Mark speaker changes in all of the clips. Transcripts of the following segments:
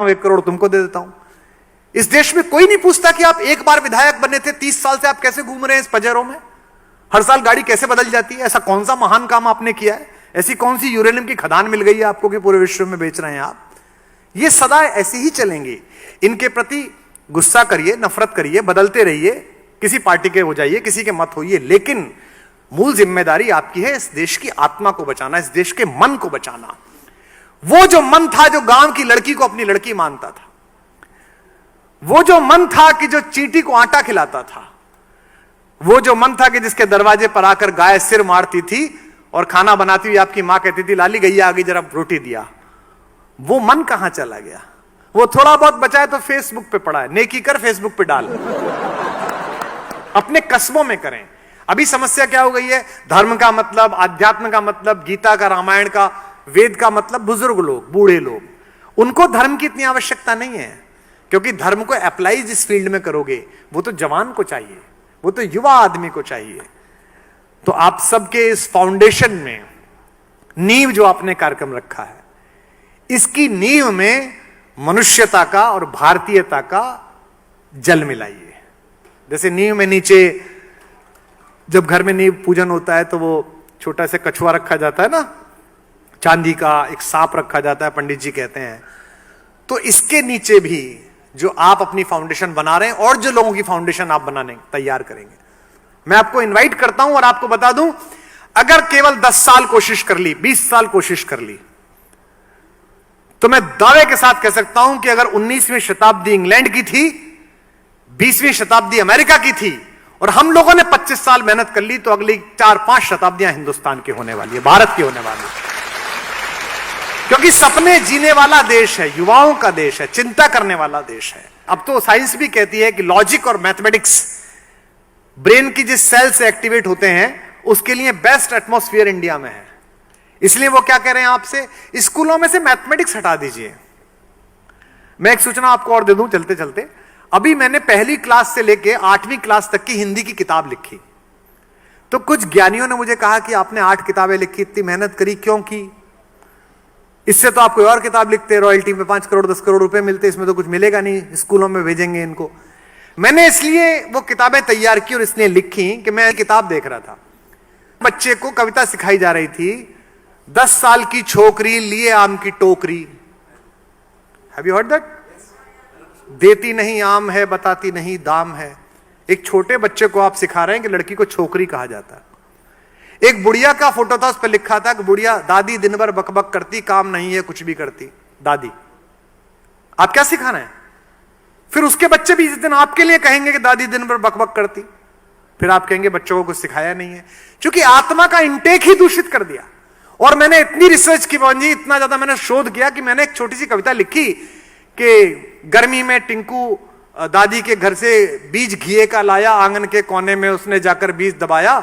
Speaker 1: 1 करोड़ तुमको दे देता हूं। इस देश में कोई नहीं पूछता कि आप एक बार विधायक बने थे, 30 साल से आप कैसे घूम रहे हैं इस पजेरों में, हर साल गाड़ी कैसे बदल जाती है, ऐसा कौन सा महान काम आपने किया है, ऐसी कौन सी यूरेनियम की खदान मिल गई है आपको कि पूरे विश्व में बेच रहे हैं आप। ये सदा ऐसे ही चलेंगे। इनके प्रति गुस्सा करिए, नफरत करिए, बदलते रहिए, किसी पार्टी के हो जाइए, किसी के मत होइए, लेकिन मूल जिम्मेदारी आपकी है इस देश की आत्मा को बचाना, इस देश के मन को बचाना। वो जो मन था जो गांव की लड़की को अपनी लड़की मानता था, वो जो मन था कि जो चींटी को आटा खिलाता था, वो जो मन था कि जिसके दरवाजे पर आकर गाय सिर मारती थी और खाना बनाती हुई आपकी मां कहती थी लाली गैया आ गई जरा रोटी दिया, वो मन कहां चला गया? वो थोड़ा बहुत बचा है तो फेसबुक पे पड़ा है, नेकी कर फेसबुक पे डाल, अपने कस्बों में करें। अभी समस्या क्या हो गई है? धर्म का मतलब, अध्यात्म का मतलब, गीता का, रामायण का, वेद का मतलब बुजुर्ग लोग, बूढ़े लोग, उनको धर्म की इतनी आवश्यकता नहीं है, क्योंकि धर्म को अप्लाई जिस फील्ड में करोगे वो तो जवान को चाहिए, वो तो युवा आदमी को चाहिए। तो आप सबके इस फाउंडेशन में नींव जो आपने कार्यक्रम रखा है, इसकी नींव में मनुष्यता का और भारतीयता का जल मिलाइए। जैसे नींव में नीचे जब घर में नींव पूजन होता है तो वो छोटा सा कछुआ रखा जाता है ना, चांदी का एक सांप रखा जाता है, पंडित जी कहते हैं। तो इसके नीचे भी जो आप अपनी फाउंडेशन बना रहे हैं और जो लोगों की फाउंडेशन आप बनाने तैयार करेंगे, मैं आपको इनवाइट करता हूं और आपको बता दूं, अगर केवल 10 साल कोशिश कर ली, 20 साल कोशिश कर ली, तो मैं दावे के साथ कह सकता हूं कि अगर 19वीं शताब्दी इंग्लैंड की थी, 20वीं शताब्दी अमेरिका की थी, और हम लोगों ने 25 साल मेहनत कर ली, तो अगली 4-5 शताब्दियां हिंदुस्तान की होने वाली है, भारत की होने वाली है। क्योंकि सपने जीने वाला देश है, युवाओं का देश है, चिंता करने वाला देश है। अब तो साइंस भी कहती है कि लॉजिक और मैथमेटिक्स ब्रेन की जिस सेल से एक्टिवेट होते हैं उसके लिए बेस्ट एटमॉस्फेयर इंडिया में है। इसलिए वो क्या कह रहे हैं आपसे, स्कूलों में से मैथमेटिक्स हटा दीजिए। मैं एक सूचना आपको और दे दूं चलते चलते, अभी मैंने पहली क्लास से लेके 8वीं क्लास तक की हिंदी की किताब लिखी, तो कुछ ज्ञानियों ने मुझे कहा कि आपने 8 किताबें लिखी, इतनी मेहनत करी क्यों की? इससे तो आप कोई और किताब लिखते, रॉयल्टी में 5 करोड़ 10 करोड़ रुपए मिलते, इसमें तो कुछ मिलेगा नहीं, स्कूलों में भेजेंगे इनको। मैंने इसलिए वो किताबें तैयार की और इसलिए लिखी कि मैं किताब देख रहा था, बच्चे को कविता सिखाई जा रही थी, 10 साल की छोकरी लिए आम की टोकरी। Have you heard that? देती नहीं आम है, बताती नहीं दाम है। एक छोटे बच्चे को आप सिखा रहे हैं कि लड़की को छोकरी कहा जाता है। एक बुढ़िया का फोटो था, उस पर लिखा था कि बुढ़िया दादी दिन भर बकबक करती, काम नहीं है कुछ भी करती दादी। आप क्या सिखा रहे हैं? फिर उसके बच्चे भी इस दिन आपके लिए कहेंगे कि दादी दिन भर बकबक करती, फिर आप कहेंगे बच्चों को कुछ सिखाया नहीं है, क्योंकि आत्मा का इंटेक ही दूषित कर दिया। और मैंने इतनी रिसर्च की जी, इतना ज्यादा मैंने शोध किया कि मैंने एक छोटी सी कविता लिखी कि गर्मी में टिंकू दादी के घर से बीज घिए का लाया, आंगन के कोने में उसने जाकर बीज दबाया,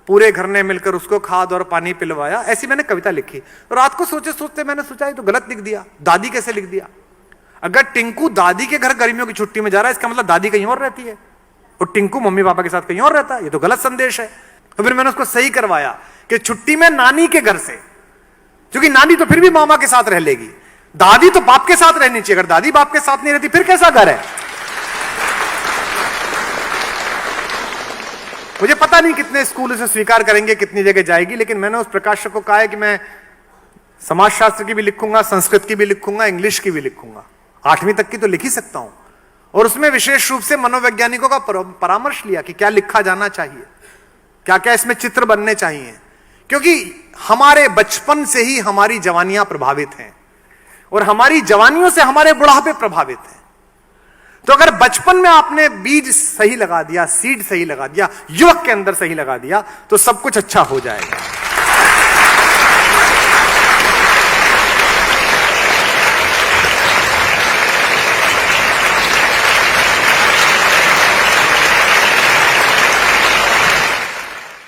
Speaker 1: पूरे घर ने मिलकर उसको खाद और पानी पिलवाया। ऐसी मैंने कविता लिखी। तो रात को सोचते सोचते मैंने सोचा ये तो गलत लिख दिया, दादी कैसे लिख दिया? अगर टिंकू दादी के घर गर्मियों की छुट्टी में जा रहा है, इसका मतलब दादी कहीं और रहती है और टिंकू मम्मी पापा के साथ कहीं और रहता है, ये तो गलत संदेश है। तो फिर मैंने उसको सही करवाया कि छुट्टी में नानी के घर से, क्योंकि नानी तो फिर भी मामा के साथ रह लेगी, दादी तो बाप के साथ रहनी चाहिए। अगर दादी बाप के साथ नहीं रहती फिर कैसा घर है? मुझे पता नहीं कितने स्कूल इसे स्वीकार करेंगे, कितनी जगह जाएगी, लेकिन मैंने उस प्रकाशक को कहा है कि मैं समाजशास्त्र की भी लिखूंगा, संस्कृत की भी लिखूंगा, इंग्लिश की भी लिखूंगा, 8वीं तक की तो लिख ही सकता हूं। और उसमें विशेष रूप से मनोवैज्ञानिकों का परामर्श लिया कि क्या लिखा जाना चाहिए, क्या क्या इसमें चित्र बनने चाहिए, क्योंकि हमारे बचपन से ही हमारी जवानियां प्रभावित हैं और हमारी जवानियों से हमारे बुढ़ापे प्रभावित हैं। तो अगर बचपन में आपने बीज सही लगा दिया, सीड सही लगा दिया, युवक के अंदर सही लगा दिया, तो सब कुछ अच्छा हो जाएगा।